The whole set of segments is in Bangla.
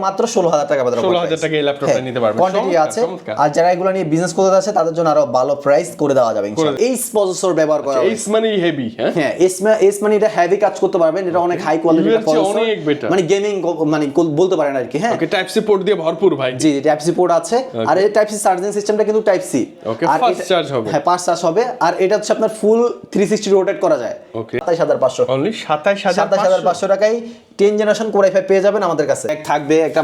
মাত্র 16,000 টাকা বাজার 16,000 টাকা এই ল্যাপটপটা নিতে পারবেন। কোয়ান্টিটি আছে। আর যারা এগুলো নিয়ে বিজনেস করতে আছে তাদের জন্য আরো ভালো প্রাইস করে দেওয়া যাবে ইনশাআল্লাহ। এই প্রসেসর ব্যবহার করা এইস মানে হেভি, হ্যাঁ এস মানে এটা হেভি কাজ করতে পারবেন, এটা অনেক হাই কোয়ালিটির প্রসেসর, মানে গেমিং মানে বলতে পারেন আর কি। হ্যাঁ ওকে, টাইপ সি পোর্ট দিয়ে ভরপুর ভাই। জি টাইপ সি পোর্ট আছে। আর এই টাইপ সি চার্জিং সিস্টেমটা কিন্তু টাইপ সি। ওকে, ফাস্ট চার্জ হবে। হ্যাঁ ফাস্ট চার্জ হবে। আর এটা হচ্ছে আপনার ফুল 360 রোটেট করা যায়। ওকে, 27500 অনলি 27500 টাকায় 10 জেনারেশন কোর i5 পেয়ে যাবেন আমাদের কাছে। থাকবে একটা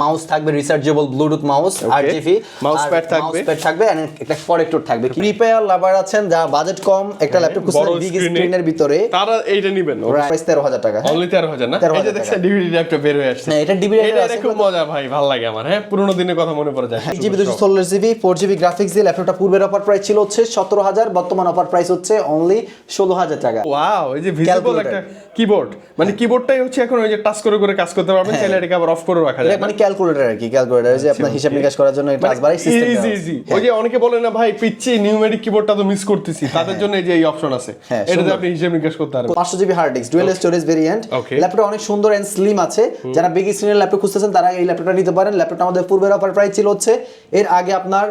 মাউস থাকবে, rechargeable Bluetooth mouse RGB mouse pad থাকবে আর একটা কানেক্টর থাকবে। রিপেয়ার লাভার আছেন যা বাজেট কম একটা ল্যাপটপ খুঁজছেন বিগ স্ক্রিনের ভিতরে, তারা এইটা নেবেন। প্রাইস 13,000 টাকা। অনলি 13,000 না? এই যে দেখছেন ডিভিডি ল্যাপটপ বের হয়ে আসছে। হ্যাঁ এটা ডিভিডি এটা খুব মজা ভাই, ভালো লাগে আমার। হ্যাঁ পুরোনো দিনের কথা মনে পড়ে যায়। 8GB 216GB 4GB গ্রাফিক্স দিয়ে ল্যাপটপটা পূর্বের অফার প্রাইস ছিল হচ্ছে 17,000, বর্তমান অফার প্রাইস হচ্ছে অনলি 16,000 টাকা। ওয়াও, এই যে ভিজিবল একটা কিবোর্ড, মানে কিবোর্ডটাই হচ্ছে এখন ওই যে টাচ করে করে কাজ করতে পারবেন, চাইলে এটাকে আবার অফ করে রাখা যায়। মানে ক্যালকুলেটর আর কি, ক্যালকুলেটর যে আপনার হিসাব নিকাশ করার জন্য এই টাচ বারই সিস্টেম ইজি ইজি। ওই যে অনেকে বলে না ভাই পিচ্ছি নিউমেরিক কিবোর্ডটা তো মিস করতেছি, তাদের জন্য এই যে এই অপশন আছে, এটাতে আপনি হিসাব নিকাশ করতে পারবেন। 500GB hard disk dual storage variant, ল্যাপটপটা অনেক সুন্দর এন্ড স্লিম আছে। যারা বিগ স্ক্রিনের ল্যাপটপ খুঁজতেছেন তারা এই ল্যাপটপটা নিতে পারেন। ল্যাপটপটা আমাদের পূর্বের অফার প্রাইস ছিল হচ্ছে এর আগে আপনার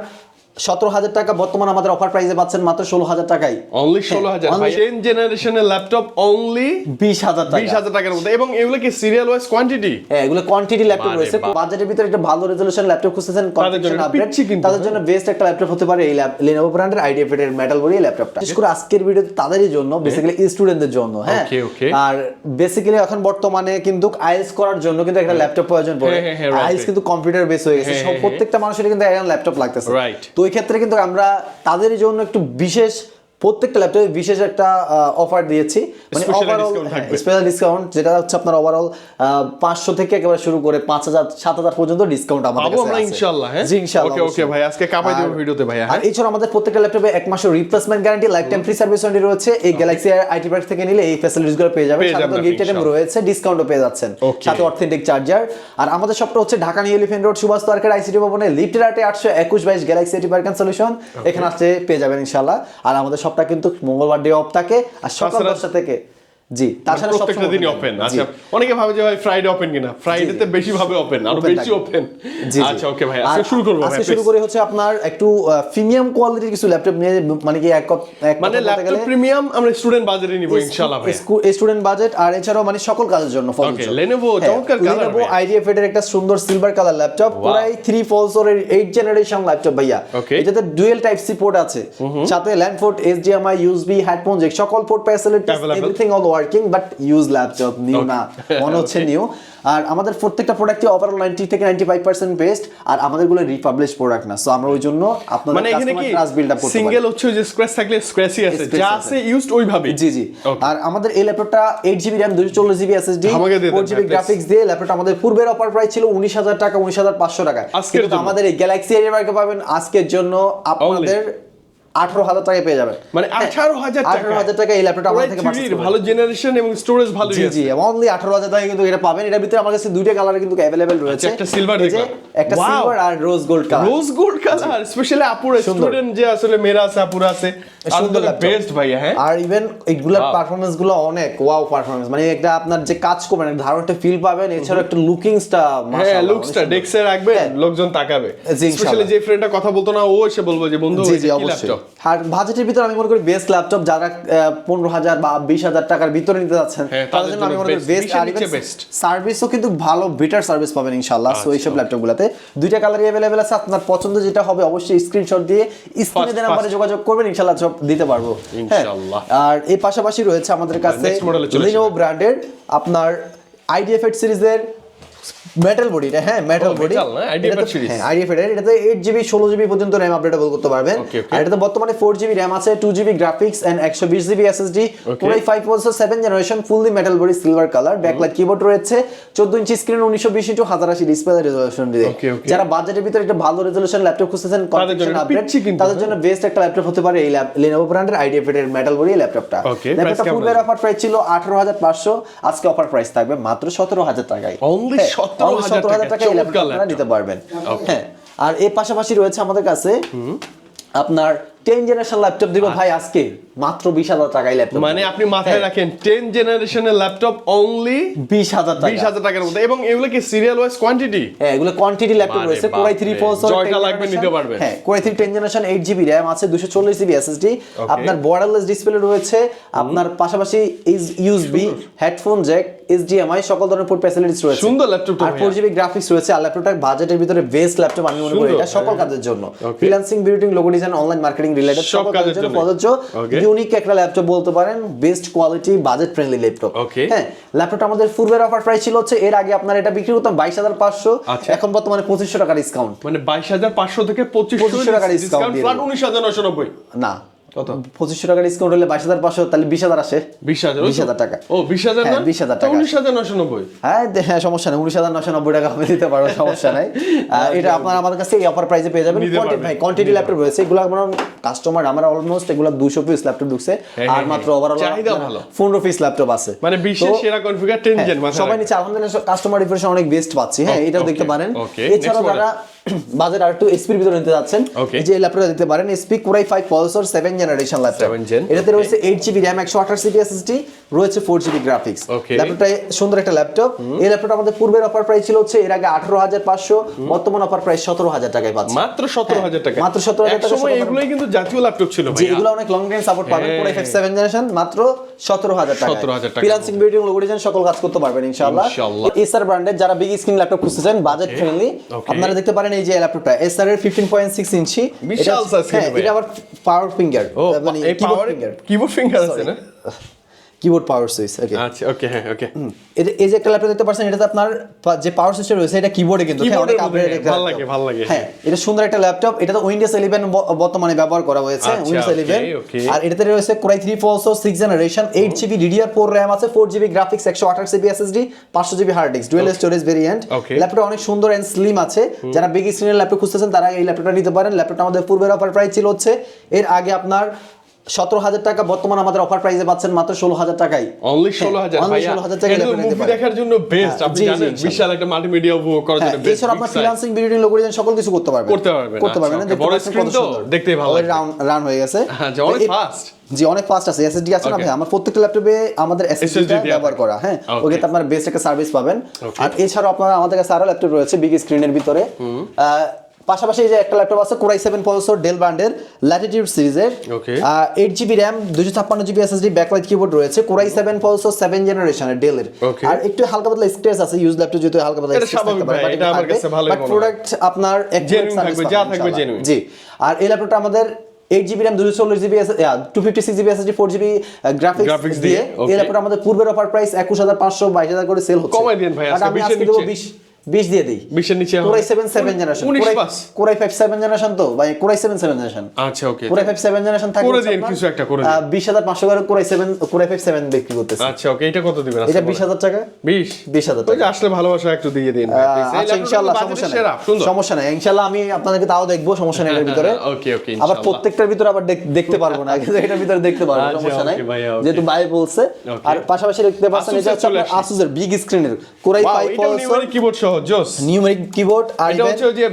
17,000 টাকা, বর্তমান আমাদের অফার প্রাইসে পাচ্ছেন মাত্র 16,000 টাকায়। অনলি 16,000 ভাই। 10 জেনারেশনের ল্যাপটপ অনলি 20,000 টাকার মধ্যে। এবং এগুলো কি সিরিয়াল ওয়াইজ কোয়ান্টিটি? হ্যাঁ এগুলো কোয়ান্টিটি ল্যাপটপ রয়েছে। বাজেটের ভিতরে একটা ভালো রেজোলিউশন ল্যাপটপ খুঁজতেছেন, কনফিগারেশন আপডেট, তাদের জন্য বেস্ট একটা ল্যাপটপ হতে পারে এই Lenovo ব্র্যান্ডের IdeaPad এর মেটাল বডি ল্যাপটপটা। বিশেষ করে আজকের ভিডিওতে তাদেরই জন্য, বেসিক্যালি স্টুডেন্টদের জন্য। হ্যাঁ আর বেসিক্যালি এখন বর্তমানে কিন্তু আইএলটিএস করার জন্য কিন্তু একটা ল্যাপটপ প্রয়োজন পড়ে। আইএলটিএস কিন্তু কম্পিউটার বেস হয়ে গেছে, সব প্রত্যেকটা মানুষের কিন্তু একটা ল্যাপটপ লাগতেছে। তো এই ক্ষেত্রে কিন্তু আমরা তাদের জন্য একটু বিশেষ প্রত্যেকটা ল্যাপটপে বিশেষ একটা অফার দিয়েছি, মানে ওভারঅল স্পেশাল ডিসকাউন্ট, যেটা হচ্ছে আপনার ওভারঅল 500 থেকে একেবারে শুরু করে 5,000 7,000 পর্যন্ত ডিসকাউন্ট আমাদের কাছে আছে আমরা ইনশাআল্লাহ। হ্যাঁ জি ইনশাআল্লাহ। ওকে ওকে ভাই, আজকে কাপাই দেব ভিডিওতে ভাই। আর এছাড়া আমাদের প্রত্যেকটা ল্যাপটপে 1 মাসের replacement guarantee, life time free service warranty রয়েছে। এই গ্যালাক্সি আইটি প্যাক থেকে নিলে এই ফ্যাসিলিটিসগুলো পেয়ে যাবেন, সাথে গিফট আইটেম রয়েছে, ডিসকাউন্টও পেয়ে যাচ্ছেন, সাথে অথেন্টিক চার্জার। আর আমাদের শপটা হচ্ছে Dhaka New Elephant Road Subhash Arcade ICT ভবনে লিফটের 821 গ্যালাক্সি আইটি প্যাক সলিউশন, এখানে আসতে পেয়ে যাবেন ইনশাআল্লাহ। আর আমাদের শপটা কিন্তু মঙ্গলবার ডে অফ থাকে আর সকাল 10টা থেকে। জি তাছাড়া প্রত্যেকটা দিনই ওপেন। আচ্ছা অনেকে ভাবে যে ভাই ফ্রাইডে ওপেন কিনা, ফ্রাইডেতে বেশি ভাবে ওপেন, আরো বেশি ওপেন। আচ্ছা ওকে ভাই, আজকে শুরু করব। আজকে শুরু করে হচ্ছে আপনার একটু প্রিমিয়াম কোয়ালিটির কিছু ল্যাপটপ নিয়ে, মানে কি মানে ল্যাপটপ প্রিমিয়াম আমরা স্টুডেন্ট বাজারে নিব ইনশাআল্লাহ ভাই। স্টুডেন্ট বাজেট আর এছাড়াও মানে সকল কাজের জন্য। ওকে Lenovo চমৎকার কালার, Lenovo IdeaPad এর একটা সুন্দর সিলভার কালার ল্যাপটপ, পুরাই 3 পলসরের 8 জেনারেশন ল্যাপটপ ভাইয়া। এটাতে ডুয়াল টাইপ সি পোর্ট আছে, সাথে LAN port, HDMI, USB, headphone jack, সকল port facilities, everything all working, but use laptop, new না, মনে হচ্ছে নিউ। আর আমাদের প্রত্যেকটা প্রোডাক্টই ওভারঅল 90 থেকে 95% বেস্ট, আর আমাদেরগুলো রিপাবলিশ প্রোডাক্ট না, সো আমরা ওই জন্য আপনাদের কাস্টমার ট্রাস্ট বিল্ড আপ করতে পারি। সিঙ্গেল হচ্ছে যে স্ক্র্যাচ থাকলে স্ক্র্যাচই আছে, যা আছে ইউজড ওইভাবে। জি জি। আর আমাদের এই ল্যাপটপটা 8GB RAM 240GB SSD 4GB graphics দিয়ে ল্যাপটপটা আমাদের পূর্বের অফার প্রাইস ছিল 19,000 টাকা, 19,500 টাকা। কিন্তু আমাদের এই গ্যালাক্সি এর মার্কে পাবেন আজকের জন্য আপনাদের 18,000 টাকায় পেয়ে যাবেন। মানে 18,000 টাকা এই ল্যাপটপটা আমাদের থেকে পাচ্ছেন, ভালো জেনারেশন এবং স্টোরেজ ভালো। জি জি, অনলি 18,000 টাকায় কিন্তু এটা পাবেন। এর ভিতরে আমার কাছে দুইটা কালার কিন্তু अवेलेबल রয়েছে, একটা সিলভার দেখলাম, একটা সিলভার আর rose gold colour. Rose gold colour specially আপুরা স্টুডেন্ট যে আসলে মেরা আছে, আপুরা আছে, সুন্দর বেস্ট ভাই। হ্যাঁ আর ইভেন এইগুলোর পারফরম্যান্স গুলো অনেক ওয়াও পারফরম্যান্স, মানে একটা আপনার যে কাজ করবেন ধারণ একটা ফিল পাবেন, এছাড়া একটা লুকিংসটা মাশাআল্লাহ, হ্যাঁ লুকসটা ডেস্কে রাখবেন, লোকজন তাকাবে। স্পেশালি যে ফ্রেন্ডটা কথা বলতো না, ও এসে বলবে যে বন্ধু এই ল্যাপটপ। আর বাজেটের ভিতরে আমি মনে করি বেস্ট ল্যাপটপ যারা 15,000 বা 20,000 টাকার ভিতরে নিতে যাচ্ছেন তাদের জন্য আমি মনে করি বেস্ট। আর সার্ভিসও কিন্তু ভালো, বেটার সার্ভিস পাবেন ইনশাআল্লাহ। সো এইসব ল্যাপটপগুলোতে দুইটা কালারই अवेलेबल আছে, আপনার পছন্দ যেটা হবে অবশ্যই স্ক্রিনশট দিয়ে স্ক্রিনে দেওয়া নাম্বারে যোগাযোগ করবেন, ইনশাআল্লাহ সব দিতে পারবো ইনশাআল্লাহ। আর এই পাশাপাশি রয়েছে আমাদের কাছে Lenovo ব্র্যান্ডের আপনার IdeaPad সিরিজের মেটাল বডিটা, হ্যাঁ মেটাল বডি IdeaPad এর, এটাতে 8GB 16GB পর্যন্ত RAM আপডেটেবল করতে পারবেন। আর এটাতে বর্তমানে 4GB RAM আছে, 2GB graphics and 120GB SSD, পুরো 5 processor 7 generation, fully metal body, silver colour, backlight keyboard রয়েছে, 14 ইঞ্চি স্ক্রিন, 1920x1080 ডিসপ্লে রেজোলিউশন দিয়ে। যারা বাজেটের ভিতরে একটা ভালো রেজোলিউশন ল্যাপটপ খুঁজছেন, কনফিগারেশন আপডেট, তাদের জন্য বেস্ট একটা ল্যাপটপ হতে পারে এই Lenovo ব্র্যান্ডের IdeaPad এর মেটাল বডি ল্যাপটপটা। ল্যাপটপটা পূর্বের অফার প্রাইস ছিল 18,500, আজকে অফার প্রাইস থাকবে মাত্র 17,000 টাকায়। অনলি 17,000 টাকা নিতে পারবেন। হ্যাঁ আর এর পাশাপাশি রয়েছে আমাদের কাছে আপনার 10 জেনারেশন ল্যাপটপ দিব ভাই আজকে মাত্র 20,000 টাকায় ল্যাপটপ। মানে আপনি মাথায় রাখেন 10 জেনারেশনের ল্যাপটপ অনলি 20,000 টাকা। 20,000 টাকার মধ্যে, এবং এগুলো কি সিরিয়াল ওয়াইজ কোয়ান্টিটি? হ্যাঁ, এগুলো কোয়ান্টিটি ল্যাপটপ রয়েছে। Core i3 প্রসেসর, জয়টা লাগবে নিতে পারবেন। হ্যাঁ, Core i3 10 generation 8GB RAM আছে, 240GB SSD, আপনার বর্ডারলেস ডিসপ্লে রয়েছে, আপনার পাশাপাশি USB, হেডফোন জ্যাক, HDMI সকল ধরনের পোর্ট ফ্যাসিলিটিস রয়েছে। সুন্দর ল্যাপটপটা, আর 4GB গ্রাফিক্স রয়েছে। আর ল্যাপটপটা বাজেটের ভিতরে বেস্ট ল্যাপটপ আমি মনে করি এটা সকল কাজের জন্য। Freelancing, building, logo design, online marketing related সকল কাজের জন্য প্রযোজ্য। ইউনিক একটা ল্যাপটপ বলতে পারেন, best quality, budget friendly laptop. হ্যাঁ, ল্যাপটপটা আমাদের পূর্বের অফার প্রাইস ছিল হচ্ছে, এর আগে আপনার এটা বিক্রি করতাম 22,500, এখন বর্তমানে 2500 টাকা ডিসকাউন্ট। মানে 22,500 থেকে 2500 টাকা ডিসকাউন্ট, ফ্ল্যাট 19,990 না কত 2500 টাকা ডিসকাউন্ট হলে 22,500, তাহলে 20,000 আসে। 20,000 টাকা। ও 20,000 না, 20,000 টাকা, 19,990। হ্যাঁ সমস্যা নেই, 19,990 টাকা আমি দিতে পারবো, সমস্যা নাই। এটা আপনারা আমাদের কাছে এই অফার প্রাইসে পেয়ে যাবেন। কোয়ান্টিটি ল্যাপটপ রয়েছে, এগুলো আমরা কাস্টমার আমরা অলমোস্ট এগুলো 200 পিস ল্যাপটপ ঢুকছে, আর মাত্র ওভারঅল চাহিদা ভালো 15 পিস ল্যাপটপ আছে। মানে বিশ্বের সেরা কনফিগার 10 জেন, সবাই নিচে আলহামদুলিল্লাহ কাস্টমার রিফ্রেশ অনেক বেস্ট পাচ্ছি। হ্যাঁ, এটাও দেখতে পারেন। এছাড়াও যারা বাজেট আর একটু এসপির ভিতরে নিতে যাচ্ছেন, এই যে ল্যাপটপটা দিতে পারেন, SP Core i5 processor 7 generation laptop. এটাতে রয়েছে 8GB RAM, 128GB SSD, রয়েছে 4GB গ্রাফিক্স। ল্যাপটপটা সুন্দর একটা ল্যাপটপ। এই ল্যাপটপটা আমাদের পূর্বের অফার প্রাইস ছিল হচ্ছে এর আগে 18,500, বর্তমান অফার প্রাইস 17,000 টাকায় পাচ্ছেন। মাত্র 17,000 টাকা, মাত্র 17,000 টাকা। সময় এগুলোই কিন্তু জাতীয় ল্যাপটপ ছিল ভাই, এগুলো অনেক লং টাইম সাপোর্ট পাবেন। Core i5 7 জেনারেশন মাত্র 17,000 টাকা। 17,000 টাকা। ফ্রিল্যান্সিং, বিল্ডিং, লোগো ডিজাইন সকল কাজ করতে পারবেন ইনশাআল্লাহ। এসার ব্র্যান্ডের যারা বিগ স্ক্রিন ল্যাপটপ খুঁজতেছেন বাজেট ফ্রেন্ডলি, আপনারা দেখতে পারেন এই যে ল্যাপটপটা এসার এর 15.6 ইঞ্চি, বিশাল সাইজ। এটা আবার পাওয়ার ফিঙ্গার, মানে কিবোর্ড ফিঙ্গার আছে না, কিবোর্ড পাওয়ার সুইচ। ওকে, আচ্ছা, ওকে, হ্যাঁ, ওকে। এই যে একটা ল্যাপটপ দেখতে পাচ্ছেন, এটাতে আপনার যে পাওয়ার সিস্টেম রয়েছে এটা কিবোর্ডে, কিন্তু অনেক আপগ্রেড একটা ভালো লাগে, ভালো লাগে। হ্যাঁ, এটা সুন্দর একটা ল্যাপটপ। এটা তো উইন্ডোজ 11 বর্তমানে ব্যবহার করা হয়েছে, উইন্ডোজ 11। আর এটাতে রয়েছে Core i3 processor 6 generation, 8GB DDR4 RAM আছে, 4GB graphics, 128GB SSD, 500GB hard disk, dual storage variant. ল্যাপটপটা অনেক সুন্দর এন্ড স্লিম আছে। যারা বিগ স্ক্রিনের ল্যাপটপ খুঁজতেছেন তারা এই ল্যাপটপটা নিতে পারেন। ল্যাপটপটা আমাদের পূর্বের অফার প্রাইস ছিল হচ্ছে এর আগে আপনার 17,000 টাকা, বর্তমান আমাদের অফার প্রাইসে পাচ্ছেন মাত্র 16,000 টাকায়। অনলি 16,000 ভাই, 16,000 টাকা মুভি দেখার জন্য বেস্ট। আপনি জানেন বিশাল একটা মাল্টিমিডিয়া উপভোগ করার জন্য বেস্ট। এছাড়া আপনার ফ্রিল্যান্সিং, বিল্ডিং, লোগো ডিজাইন সকল কিছু করতে পারবেন। বড় স্ক্রিন তো দেখতেই ভালো লাগে, রান হয়ে গেছে। হ্যাঁ, অনেক ফাস্ট। জি, অনেক ফাস্ট আছে। এসএসডি আছে না ভাই, আমার প্রত্যেকটা ল্যাপটপে আমাদের এসএসডি ব্যবহার করা। হ্যাঁ, ওকে আপনার বেস্ট একটা সার্ভিস পাবেন। আর এছাড়াও আপনারা আমাদের কাছে আরো ল্যাপটপ রয়েছে বিগ স্ক্রিনের ভিতরে। পাশাপাশি এই যে একটা ল্যাপটপ আছে Core i7 প্রসেসর, ডেল ব্র্যান্ডের ল্যাটিটিউড সিরিজের, 8GB RAM, 256GB SSD, backlight keyboard রয়েছে। Core i7 প্রসেসর 7 জেনারেশনের ডেলের। আর একটু হালকা পাতলা স্ক্র্যাচ আছে, ইউজ ল্যাপটপ যেহেতু হালকা পাতলা এটা স্বাভাবিক ভাই, এটা আমার কাছে ভালোই মনে হয়। প্রোডাক্ট আপনার জেনুইন থাকবে, যা থাকবে জেনুইন। জি, আর এই ল্যাপটপটা আমাদের 8GB RAM, 240GB 256GB SSD, 4GB graphics দিয়ে এই ল্যাপটপটা আমাদের পূর্বের অফার প্রাইস 21,500, 22,000 করে সেল হচ্ছে। কমাই দেন ভাই, আজকে 20 এর নিচে 20 দিয়ে দেই। 20 এর নিচে Core i7 7 generation, Core i5 7 generation তো ভাই, Core i7 7 জেনারেশন। আচ্ছা, ওকে। Core i5 7 জেনারেশন থাকে, করে দিন কিছু একটা করে দিন। 20,500 করে Core i5 7 বিক্রি করতেছে। আচ্ছা, ওকে, এটা কত দিবেন? এটা 20,000 টাকা। 20,000 টাকা। ওই যে আসলে ভালোবাসা একটু দিয়ে দিন। আচ্ছা, ইনশাআল্লাহ সমস্যা নাই, ইনশাআল্লাহ আমি আপনাদেরকে তাও দেখবো, সমস্যা নাই। এর ভিতরে ওকে, ওকে, ইনশাআল্লাহ। আবার প্রত্যেকটার ভিতরে আবার দেখতে পারবো না, কিন্তু এটার ভিতরে দেখতে পারবো, সমস্যা নাই, যেহেতু ভাই বলছে। আর পাশাপাশি দেখতে পাচ্ছেন এটা হচ্ছে Asus এর বিগ স্ক্রিনের Core i5 প্রসেসর, কিবোর্ড সহ জোস নিউমেরিক কিবোর্ড। আর এটা হচ্ছে যে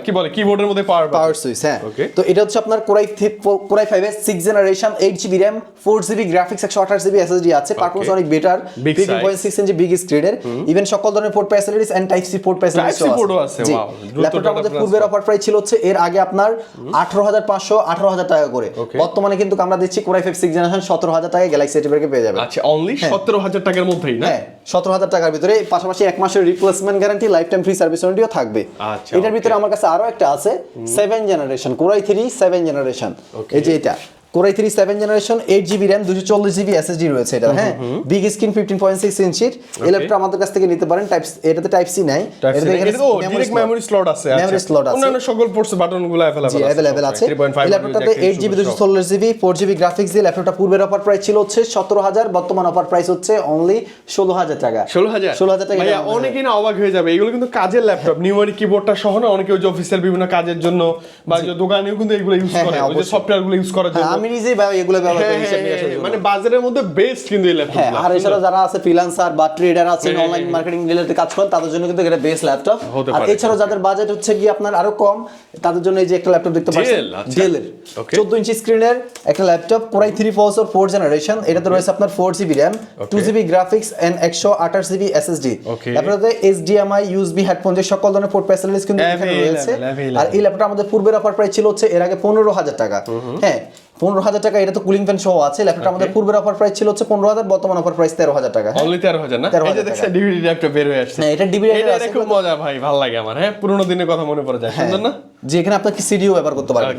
কি বলে কিবোর্ডের মধ্যে পাওয়ার সুইচ। হ্যাঁ, তো এটা হচ্ছে আপনার Core i5 এর 6 generation, 8GB RAM, 4GB graphics, 128GB SSD আছে। পারফরম্যান্স অনেক বেটার, 15.6 ইঞ্চি বিগ স্ক্রিনের। ইভেন সকল ধরনের port facilities and type C port facilities আছে। ল্যাপটপটা আমাদের পূর্বের অফার প্রাইস ছিল হচ্ছে এর আগে আপনার 18,500, 18,000 টাকা করে। বর্তমানে কিন্তু আমরা দিচ্ছি Core i5 6 জেনারেশন 17,000 টাকায় গ্যালাক্সি এটিভারকে পেয়ে যাবেন। আচ্ছা, অনলি 17,000 টাকার মধ্যেই না? হ্যাঁ, 17,000 টাকার ভিতরে। পাশাপাশি 1 মাসের replacement guarantee, life time free service ওয়ারেন্টিও থাকবে। এটার ভিতরে আমার কাছে আরো একটা আছে 7 জেনারেশন, Core i3 7 জেনারেশন। এই যে এটা Core i3 7 generation, 8GB RAM, 240GB SSD রয়েছে এটা। হ্যাঁ, বিগ স্ক্রিন, 15.6 ইঞ্চির। এই ল্যাপটপ আমাদের কাছ থেকে নিতে পারেন। এটাতে টাইপ সি নাই, এটাতে ডাইরেক্ট মেমরি স্লট আছে। মেমরি স্লট আছে, অন্যান্য সকল পোর্টস বাটনগুলো अवेलेबल আছে। এই ল্যাপটপটাতে 8GB 240GB 4GB গ্রাফিক্স দিয়ে ল্যাপটপটা পূর্বের অফার প্রাইস ছিল হচ্ছে 17,000, বর্তমান অফার প্রাইস হচ্ছে অনলি 16,000 টাকা। 16,000 টাকা। ভাই অনেকেই না অবাক হয়ে যাবে, এগুলো কিন্তু কাজের ল্যাপটপ, নিউমেরিক কিবোর্ডটা সহ না। অনেকে ওই যে অফিসিয়াল বিভিন্ন কাজের জন্য বা যে দোকানেও কিন্তু এগুলো ইউজ করে, ওই যে সফটওয়্যারগুলো ইউজ করার জন্য। আমি নিজেই এগুলো ব্যবহার করি হিসাব নিকাশের জন্য। মানে বাজারের মধ্যে বেস্ট কিন্তু এই ল্যাপটপ। হ্যাঁ, আর এছাড়া যারা আছে ফ্রিল্যান্সার বা ট্রেডার আছেন, অনলাইন মার্কেটিং রিলেটেড কাজ করেন, তাদের জন্য কিন্তু এটা বেস্ট ল্যাপটপ। আর এছাড়াও যাদের বাজেট হচ্ছে কি আপনার আরো কম, তাদের জন্য এই যে একটা ল্যাপটপ দেখতে পাচ্ছেন, ডেল এর 14 ইঞ্চি স্ক্রিনের একটা laptop, core i 3 processor 4th generation. এটাতে রয়েছে আপনার 4GB RAM, 2GB graphics and 128GB SSD। ল্যাপটপে HDMI, USB, হেডফোন যে সকল ধরনের পোর্ট ফ্যাসিলিটিস কিন্তু এখানে রয়েছে। আর এই ল্যাপটপটা আমাদের পূর্বের অফার প্রাইস ছিল হচ্ছে এর আগে 15,000 টাকা। হ্যাঁ, 15,000 টাকা, এটা তো কুলিং ফ্যান সহ আছে। ল্যাপটপটা আমাদের পূর্বের অফার প্রাইস ছিল হচ্ছে 15,000, বর্তমান অফার প্রাইস 13,000 টাকা। অনলি 13,000 না? এই যে দেখছেন ডিভিডি ল্যাপটপ বের হয়ে আসছে। হ্যাঁ, এটা ডিভিডি এটা খুব মজা ভাই, ভালো লাগে আমার। হ্যাঁ, পুরোনো দিনের কথা মনে পড়ে যায়, সুন্দর না? যে এখানে আপনি কি সিডিও ব্যবহার করতে পারবেন।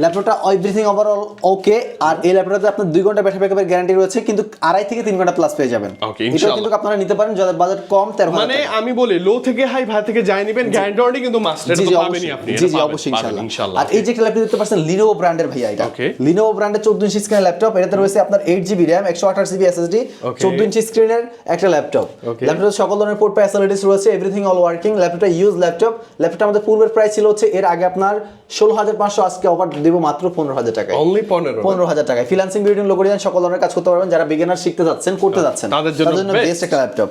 ল্যাপটপটা এভরিথিং ওভারঅল ওকে। আর এই ল্যাপটপটাতে আপনার 2 ঘন্টা ব্যাটারি ব্যাকআপের গ্যারান্টি রয়েছে, কিন্তু 2.5 থেকে 3 ঘন্টা প্লাস পেয়ে যাবেন। এটা কিন্তু আপনারা নিতে পারেন যাদের বাজেট কম, 13,000। মানে আমি বলি লো থেকে হাই, ভাই থেকে যাই নিবেন, গ্যারান্টি ওয়ারেন্টি কিন্তু মাস্ট। এটা তো পাবেনই আপনি। জি অবশ্যই ইনশাআল্লাহ। আর এই যে একটা ল্যাপটপ দেখতে পাচ্ছেন লিনোভো ব্র্যান্ডের ভাইয়া, এটা লিনোভো ব্র্যান্ডের 14 ইঞ্চি স্ক্রিনের ল্যাপটপ। এটাতে রয়েছে আপনার 8GB RAM, 128GB SSD, 14 ইঞ্চি স্ক্রিনের একটা ল্যাপটপ। ল্যাপটপে সকল ধরনের পোর্ট ফ্যাসিলিটিস রয়েছে, এভরিথিং অল ওয়ার্কিং। ল্যাপটপটা ইউজ ল্যাপটপ। ল্যাপটপটা আমাদের পূর্বের প্রাইস ছিল হচ্ছে এর আগে আপনার 16,500, আজকে অফার দেব মাত্র 15,000 টাকায়। অনলি 15,000 টাকায় ফ্রিল্যান্সিং, বিল্ডিং, লোগো ডিজাইন সকল ধরনের কাজ করতে পারবেন। যারা বিগিনার শিখতে যাচ্ছেন, করতে যাচ্ছেন, তাদের জন্য বেস্ট একটা ল্যাপটপ।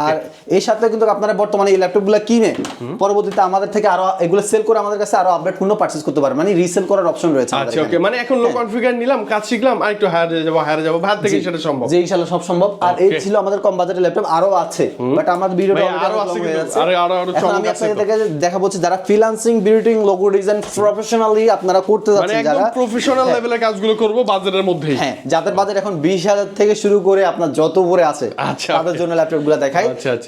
আর এই সাথে কিন্তু আপনারা বর্তমানে এই ল্যাপটপগুলো কিনে পরবর্তীতে আমাদের থেকে আরো এগুলো সেল করে আমাদের কাছে আরো আপডেট পণ্য পারচেজ করতে পারবেন, মানে রিসেল করার অপশন রয়েছে আমাদের। আচ্ছা, ওকে। মানে এখন লো কনফিগার নিলাম, কাজ শিখলাম, আর একটু হায়ার যাব, ভাত থেকে সেটা সম্ভব। জি ইনশাআল্লাহ সব সম্ভব। আর এই ছিল আমাদের কম বাজেটের ল্যাপটপ, আরো আছে, বাট আমাদের ভিডিওটা আরো আছে, আরো আমি আপনাদেরকে দেখাবো যারা freelancing, building, logo design professionally আপনারা করতে যাচ্ছেন, যারা একদম প্রফেশনাল লেভেলের কাজগুলো করব বাজারের মধ্যেই। হ্যাঁ, যাদের বাজেট এখন 20,000 থেকে শুরু করে আপনার যত উপরে আছে, তাদের জন্য ল্যাপটপগুলো দেখাই।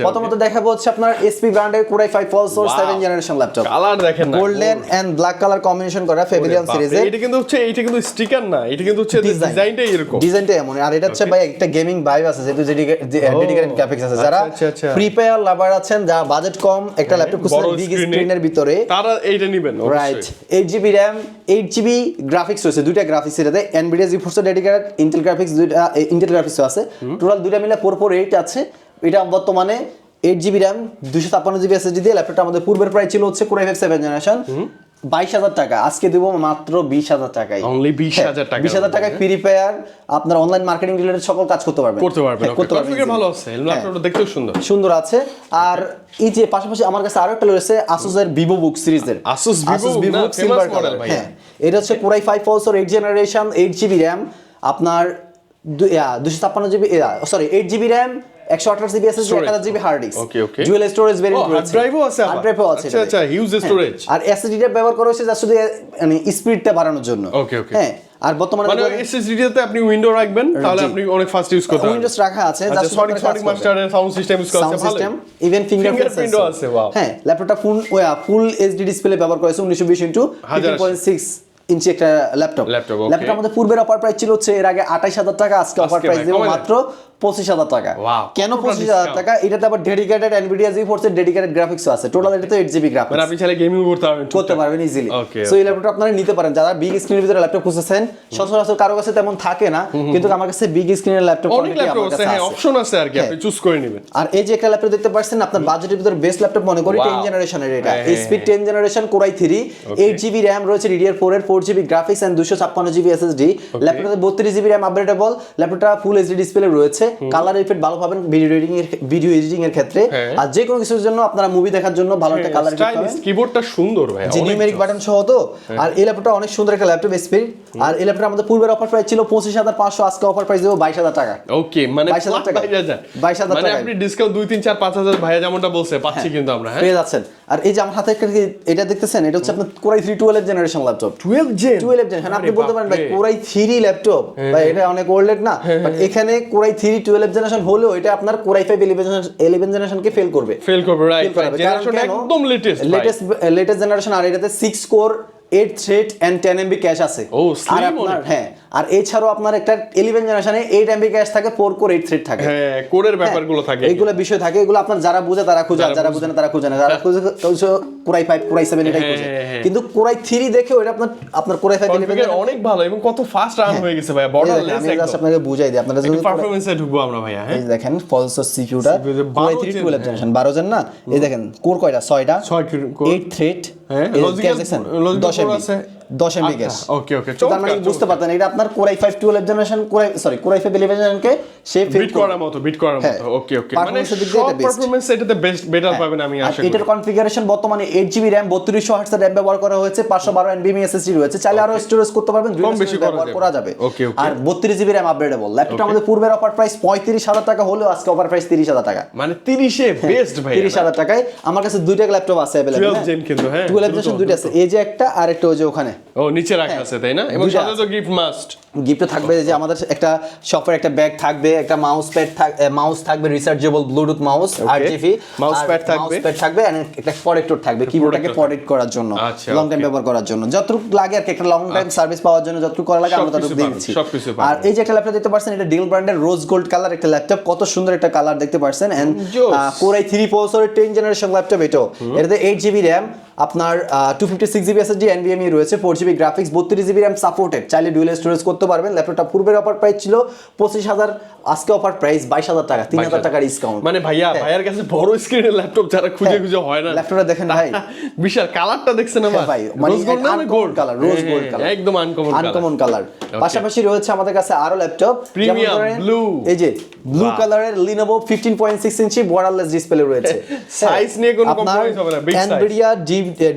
প্রথমত দেখাবো হচ্ছে আপনার এসপি ব্র্যান্ডের core i 5 processor 7th generation laptop. Colour দেখেন না, golden and black colour combination করা ফেভিলিয়ন সিরিজের। এটা কিন্তু স্টিকার না, এটা কিন্তু হচ্ছে ডিজাইনটাই এরকম, ডিজাইনটা এমন। আর এটা হচ্ছে ভাই একটা গেমিং ভাইব আছে, যেহেতু ডেডিকেটেড গ্রাফিক্স আছে। যারা প্রিপেয়ার লাভার আছেন, যারা বাজেট কম, একটা ল্যাপটপ খুঁজছেন বিগ স্ক্রিনের ভিতরে, তারা এইটা নেবেন। Right, 8GB RAM, 8GB graphics রয়েছে, দুইটা গ্রাফিক্স এটাতে NVIDIA GeForce dedicated, Intel graphics দুইটা, ইন্টেল গ্রাফিক্সও আছে। টোটাল দুইটা মিলে 448 আছে। এটা বর্তমানে 8GB RAM, 256GB SSD দিয়ে ল্যাপটপটা আমাদের পূর্বের প্রাইস ছিল হচ্ছে কোরাই 7th জেনারেশন 22,000 টাকা। আজকে দেব মাত্র 20,000 টাকায়। অনলি 20,000 টাকা। 20,000 টাকায় প্রিপেয়ার আপনার অনলাইন মার্কেটিং রিলেটেড সকল কাজ করতে পারবেন। কনফিগার ভালো আছে, ল্যাপটপটা দেখতেও সুন্দর আছে। আর এই যে পাশাপাশি আমার কাছে আরো একটা রয়েছে Asus এর VivoBook সিরিজের, Asus VivoBook সিলভার কালার। হ্যাঁ, এটা হচ্ছে core i 5 processor 8th generation, 8GB RAM, আপনার 256GB, sorry 8GB RAM, 128GB SSD, 1000GB hard disk, dual storage variant রয়েছে, হার্ড ড্রাইভও আছে। আচ্ছা, হিউজ স্টোরেজ। আর SSD টা ব্যবহার করা হয়েছে জাস্ট শুধু মানে স্পিডটা বাড়ানোর জন্য। হ্যাঁ, আর বর্তমানে মানে SSD তে আপনি উইন্ডো রাখবেন, তাহলে আপনি অনেক ফাস্ট ইউজ করতে পারবেন। উইন্ডোজ রাখা আছে, জাস্ট সনিক মাস্টারের সাউন্ড সিস্টেম ইউজ করতে ভালো, সিস্টেম ইভেন ফিঙ্গারপ্রিন্ট আছে। ওয়াও। হ্যাঁ, ল্যাপটপটা ফুল এইচডি ডিসপ্লে ব্যবহার করেছে, 1920 * 15.6 ইঞ্চি একটা ল্যাপটপ। ল্যাপটপ আমাদের পূর্বের অফার প্রাইস ছিল হচ্ছে এর আগে 28,000 টাকা, আজকে অফার প্রাইস দেব মাত্র 25,000 টাকা। কেন 25,000 টাকা? এটাতে আবার ডেডিকেটেড NVIDIA GeForce এর ডেডিকেটেড গ্রাফিক্স আছে। টোটাল এটাতে 8GB গ্রাফিক্স, মানে আপনি চাইলে গেমিং করতে পারবেন ইজিলি। সো এই ল্যাপটপটা আপনারা নিতে পারেন যারা বিগ স্ক্রিনের ভিতরে ল্যাপটপ খুঁজছেন। সচরাচর কারো কাছে তেমন থাকে না, কিন্তু আমার কাছে বিগ স্ক্রিনের ল্যাপটপ অনেক ল্যাপটপ আছে, হ্যাঁ অপশন আছে আর কি, আপনি চুজ করে নেবেন। আর এই যে একটা ল্যাপটপ দেখতে পাচ্ছেন, আপনার বাজেটের ভিতরে বেস্ট ল্যাপটপ মনে করি 10th জেনারেশনের। এটা HP 10th generation core i 3, 8GB RAM রয়েছে DDR4 এর, 4GB graphics and 256GB SSD। ল্যাপটপে 32GB RAM আপগ্রেডেবল। ল্যাপটপটা ফুল এইচডি ডিসপ্লে রয়েছে, কালার ইফেক্ট ভালো পাবেন ভিডিও এডিটিং এর ক্ষেত্রে। আর যে কোনো কিছুর জন্য আপনারা মুভি দেখার জন্য ভালো একটা কালার ইফেক্ট পাবেন। কিবোর্ডটা সুন্দর ভাই, অনেক নিউমেরিক বাটন সহ তো। আর এই ল্যাপটপটা অনেক সুন্দর একটা ল্যাপটপ এসপি। আর এই ল্যাপটপটা আমাদের পূর্বের অফার প্রাইস ছিল 25,500, আজকে অফার প্রাইস দেব 22,000 টাকা। ওকে, মানে 22,000 টাকা, 22,000 মানে আপনি ডিসকাউন্ট 2 3 4 5,000 ভাইয়া যেমনটা বলছে পাচ্ছি কিন্তু আমরা। হ্যাঁ, পেয়ে যাচ্ছেন। আর এই যে আমার হাতে এটা দেখতেছেন, এটা হচ্ছে আপনার core i 3 12th generation laptop. 12th gen. হ্যাঁ, আপনি বলতে পারেন ভাই কোরাই 3 ল্যাপটপ ভাই, এটা অনেক ওল্ড না, বাট এখানে কোরাই 3 12th জেনারেশন হলেও এটা আপনার কোরাই 5 11th জেনারেশনকে ফেল করবে, রাইট। জেনারেশন একদম লেটেস্ট জেনারেশন। আর এটাতে 6 core 8 thread and 10 MB cache আছে। আর আপনার হ্যাঁ, আর এছাড়াও আপনার একটা 11 জেনারেশনে 8 MB ক্যাশ থাকে, 4 কোর 8 থ্রেড থাকে। হ্যাঁ, কোরের ব্যাপারগুলো থাকে, এইগুলো বিষয় থাকে। এগুলো আপনার যারা বুঝে তারা খুঁজে, যারা বুঝে না তারা খুঁজে না। যারা খুঁজে কোরাই 5 কোরাই 7 এটাই খুঁজে, কিন্তু কোরাই 3 দেখে ওটা আপনার কোরাই 5 11 অনেক ভালো এবং কত ফাস্ট রান হয়ে গেছে ভাই, বর্ডারলেস। আমি জাস্ট আপনাকে বুঝাই দিই, আপনারা যদি পারফরম্যান্সে ঢুকবো আমরা ভাইয়া। হ্যাঁ, এই দেখেন পলসার সিপিইউটা কোরাই 3 12th জেনারেশন 12 জন না। এই দেখেন কোর কয়টা? 6টা, 8 থ্রেড। হ্যাঁ, লজিক্যাল 10 MB আছে, 10 এমবি ক্যাশ। ওকে ওকে, তার মানে বুঝতে পারতেন এটা আপনার কোরাই 5 12 জেনারেশন কোরাই 5 11 জেনারেশনকে সে বিট করার মতো ওকে ওকে, মানে সব পারফরম্যান্স এটাতে বেস্ট বেটার পাবেন আমি আশা করি। এটার কনফিগারেশন বর্তমানে 8GB RAM 3200 হার্টজ এর RAM ব্যবহার করা হয়েছে, 512 NVMe SSD রয়েছে, চাইলে আরো স্টোরেজ করতে পারবেন, কম বেশি ব্যবহার করা যাবে। ওকে ওকে, আর 32GB RAM আপগ্রেডেবল। ল্যাপটপটা আমাদের পূর্বের অফার প্রাইস 35000 টাকা হলেও আজকে অফার প্রাইস 30000 টাকা, মানে 30 এ বেস্ট ভাই, 30000 টাকায় আমার কাছে দুইটা ল্যাপটপ আছে अवेलेबल। 12 জেন কিন্তু, হ্যাঁ 12 জেনারেশন দুইটা আছে, এই যে একটা আর একটা ওই যে ওখানে ও নিচে রাখা আছে তাই না, এবং সাথে তো গিফট মাস্ট গিফট থাকবে, যে আমাদের একটা শপের একটা ব্যাগ থাকবে, একটা মাউস থাকবে rechargeable Bluetooth mouse, RGB mouse pad থাকবে, আর একটা প্রটেক্টর থাকবে কিবোর্ডটাকে প্রটেক্ট করার জন্য, লং টাইম ব্যবহার করার জন্য, যতটুকু লাগে আর কি, একটা লং টাইম সার্ভিস পাওয়ার জন্য যতটুকু করা লাগে আমরা ততটুকু দিচ্ছি। আর এই যে একটা ল্যাপটপ দেখতে পাচ্ছেন, এটা ডেল ব্র্যান্ডের রোজ গোল্ড কালার একটা ল্যাপটপ, কত সুন্দর একটা কালার দেখতে পাচ্ছেন, এন্ড কোরাই 3 প্রসেসরের 10 জেনারেশন ল্যাপটপ এটাও। এটাতে 8GB RAM, আপনার 256GB SSD NVMe রয়েছে, 4GB graphics, 32GB RAM supported, চাইলে ডুয়াল স্টোরেজ করতে পারবেন। ল্যাপটপটা পূর্বের অফার প্রাইস ছিল 25000, আজকে অফার প্রাইস 22000 টাকা, 3000 টাকা ডিসকাউন্ট। মানে ভাইয়ার কাছে বড় স্ক্রিনের ল্যাপটপ যারা খুঁজে হয় না, ল্যাপটপটা দেখেন ভাই, বিশাল কালারটা দেখছেন আমার ভাই, মানে gold colour, rose gold colour, একদম আনকমন কালার। পাশাপাশি রয়েছে আমাদের কাছে আরো ল্যাপটপ প্রিমিয়াম ব্লু, এই যে ব্লু কালারের Lenovo 15.6 ইঞ্চি বর্ডারলেস ডিসপ্লে রয়েছে, সাইজ নিয়ে কোনো কম্প্রোমাইজ হবে না, big size, Nvidia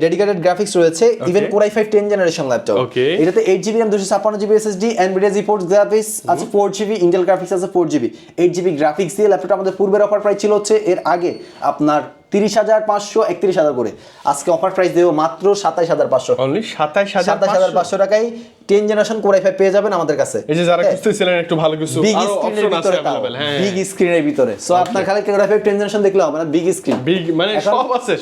dedicated graphics রয়েছে, ইভেন কোরাই 5 10 জেনারেশন ল্যাপটপ। এটাতে 8GB RAM 256GB SSD, Nvidia GeForce graphics আছে 4GB, Intel গ্রাফিক্স আছে 4GB, 8GB গ্রাফিক্স দিয়ে ল্যাপটপটা আমাদের পূর্বের অফার প্রাইস ছিল হচ্ছে এর আগে আপনার 30500 31000 করে, আজকে অফার প্রাইস দেব মাত্র 27500, অনলি 27500 টাকায় 10 জেনারেশন কোরাই 5 পেয়ে যাবেন আমাদের কাছে। এই যে যারা খুঁজতেছিলেন একটু ভালো কিছু আরো অপশন আছে अवेलेबल, হ্যাঁ বিগ স্ক্রিনের ভিতরে, সো আপনার খালি কোরাই 5 10 জেনারেশন দেখলে হবে না, বিগ স্ক্রিন, বিগ মানে সব আছে,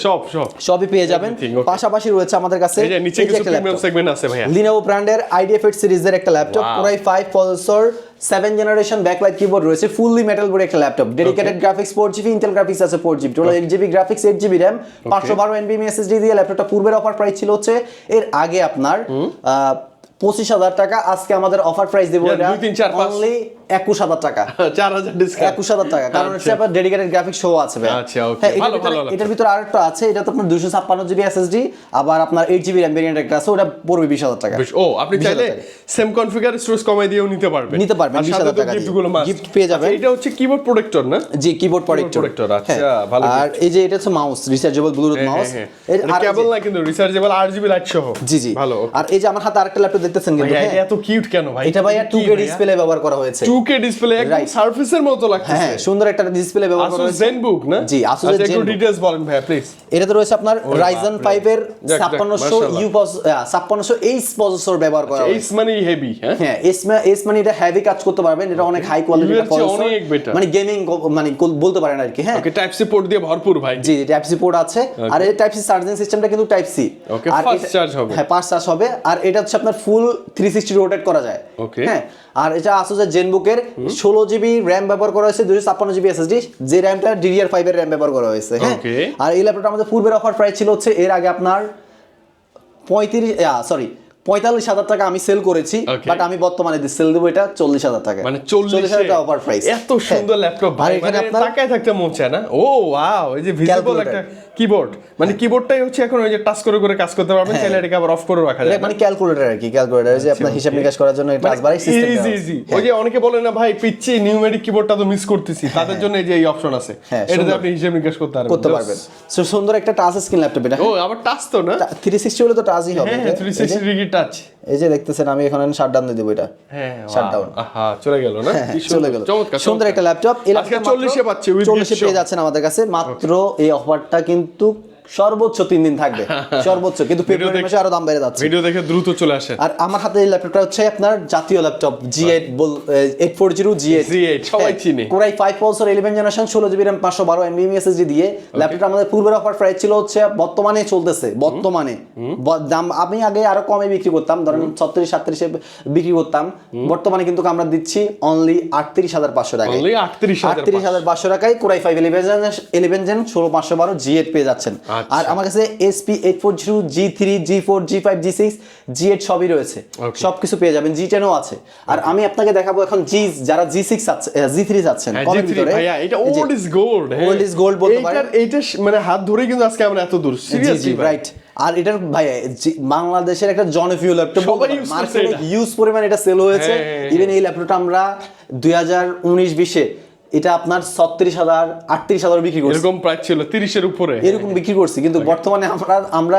সবই পেয়ে যাবেন। পাশাপাশি রয়েছে আমাদের কাছে এই যে নিচে কিছু প্রিমিয়াম সেগমেন্ট আছে ভাইয়া, Lenovo ব্র্যান্ডের IdeaFit সিরিজের একটা laptop, core i 5 processor 7 generation backlight keyboard রয়েছে, ফুললি মেটাল বোর্ড একটা laptop, dedicated graphics 4GB, Intel graphics আছে 4GB, total 8GB graphics 8GB RAM, 512 NVMe SSD দিয়ে ল্যাপটপটা পূর্বের অফার প্রাইস ছিল হচ্ছে এর আগে আপনার 25000 টাকা, আজকে আমাদের অফার প্রাইস দেব এটা অনলি 21000 টাকা, 4000 ডিসকাউন্ট, 21000 টাকা, কারণ হচ্ছে আপনার ডেডিকেটেড গ্রাফিক্স শো আছে ভাই। আচ্ছা ওকে, ভালো এটার ভিতরে আরেকটা আছে, এটা তো আপনার 256GB SSD, আবার আপনার 8GB RAM ভেরিয়েন্ট একটা আছে, ওটা পড়বে 20000 টাকা। ও আপনি চাইলে সেম কনফিগার স্টোরেজ কমাই দিয়েও নিতে পারবেন 20000 টাকা গিফট পেয়ে যাবেন। এটা হচ্ছে কিবোর্ড প্রোটেক্টর না? জি, কিবোর্ড প্রোটেক্টর। আচ্ছা ভালো। আর এই যে এটা হচ্ছে মাউস, রিচার্জেবল ব্লুটুথ মাউস, এটা কেবল না কিন্তু রিচার্জেবল RGB লাইট সহ। জি ভালো। আর এই যে আমার হাতে আরেকটা ল্যাপটপ দেখতেছেন কিন্তু, এটা এত কিউট কেন ভাই? এটা ভাই 2K ডিসপ্লে ব্যবহার করা হয়েছে, 2K ডিসপ্লে একদম সারফেসের মতো লাগছে, হ্যাঁ সুন্দর একটা ডিসপ্লে ব্যবহার করা হয়েছে, ZenBook না? জি Asus আচ্ছা একটু ZenBook। ডিটেইলস বলেন ভাই প্লিজ। এটাতে রয়েছে আপনার Ryzen 5 এর 5600H প্রসেসর ব্যবহার করা হয়েছে, এইচ মানে হেভি, হ্যাঁ এইচ মানে এটা হেভি কাজ করতে পারবেন, এটা অনেক হাই কোয়ালিটির প্রসেসর, মানে গেমিং মানে বলতে পারেন আর কি। হ্যাঁ ওকে, টাইপ সি পোর্ট দিয়ে ভরপুর ভাই। জি টাইপ সি পোর্ট আছে, আর এই টাইপ সি চার্জিং সিস্টেমটা কিন্তু টাইপ সি, ওকে ফাস্ট চার্জ হবে, হ্যাঁ ফাস্ট চার্জ হবে, আর এটা হচ্ছে আপনার ফুল 360 রোটেট করা যায়। ওকে, হ্যাঁ আর এটা Asus এর ZenBook এর 16GB RAM ব্যবহার করা হয়েছে, 256GB SSD, যে র‍্যামটা DDR5 এর RAM ব্যবহার করা হয়েছে। হ্যাঁ আর এই ল্যাপটপটা আমাদের পূর্বের অফার প্রাইস ছিল হচ্ছে এর আগে আপনার 45000 টাকা আমি সেল করেছি, বাট আমি বর্তমানে সেল দেব এটা 40000 টাকা, মানে 40000 টাকা অফার প্রাইস। এত সুন্দর ল্যাপটপ ভাই, মানে তাকায় থাকতে মন চায় না। ও ওয়াও, এই যে ভিজিবল একটা কিবোর্ড, মানে কিবোর্ডটাই হচ্ছে এখন ওই যে টাচ করে করে কাজ করতে পারবেন, চাইলে এটাকে আবার অফ করে রাখা যায়, মানে ক্যালকুলেটর আর কি, ক্যালকুলেটর যে আপনার হিসাব নিকাশ করার জন্য টাচ বাড়াই সিস্টেম। ইজি। ওই যে অনেকে বলে না ভাই পিচ্ছি নিউমেরিক কিবোর্ডটা তো মিস করতেছি, তাদের জন্য এই যে এই অপশন আছে, এটাতে আপনি হিসাব নিকাশ করতে পারবেন। সো সুন্দর একটা টাচ স্ক্রিন ল্যাপটপ এটা। ও আবার টাচ তো না, 360 হলে তো টাচই হবে, হ্যাঁ 360 ডিগ্রি টাচ। এই যে দেখতেছেন আমি এখন শাটডাউন দিয়ে দেব এটা, হ্যাঁ শাটডাউন, আহা চলে গেল না, কি চলে গেল, চমৎকার সুন্দর একটা ল্যাপটপ। এই ল্যাপটপ 40 এ পাচ্ছে, 40 পেয়ে যাচ্ছেন আমাদের কাছে মাত্র। এই অফারটা কিন্তু সর্বোচ্চ 3 দিন থাকবে, সর্বোচ্চ, কিন্তু ফেব্রুয়ারি মাসে আরো দাম বেড়ে যাচ্ছে। ভিডিও দেখে দ্রুত চলে আসেন। আর আমার হাতে এই ল্যাপটপটা হচ্ছে আপনার জাতীয় ল্যাপটপ G8 840 G8 সবাই চিনে, core i 5 processor 11 generation 16GB RAM 512 NVMe SSD দিয়ে ল্যাপটপটা আমাদের পূর্বের অফার প্রাইস ছিল হচ্ছে বর্তমানে চলতেছে, দাম আমি আগে আরো কমে বিক্রি করতাম, ধরেন 36 37 এ বিক্রি করতাম, বর্তমানে কিন্তু আমরা দিচ্ছি অনলি 38500 টাকায়, অনলি 38500 টাকায় কোরাই 5 11 জেন 16512 G8 পেয়ে যাচ্ছেন। আর আমার কাছে SP 840 G3 G4 G5 G6 G8 সবই রয়েছে, সবকিছু পেয়ে যাবেন, G10 ও আছে। আর আমি আপনাকে দেখাবো এখন যারা G6 আছে G3 আছেন কমের ভিতরে, ভাইয়া এটা old is gold, old is gold বলতে পারেন, এইটা মানে হাত ধরে কিন্তু আজকে আমরা এত দূর সিরিয়াসলি রাইট। আর এটার ভাই বাংলাদেশের একটা জনপ্রিয় ল্যাপটপ, মার্কেটে ইউজ পরিমাণ এটা সেল হয়েছে। ইভেন এই ল্যাপটপটা আমরা 2019-20 এটা আপনার 36,000-38,000 বিক্রি করছি। এরকম প্রাইস ছিল 30 এর উপরে এরকম বিক্রি করছি, কিন্তু বর্তমানে আমরা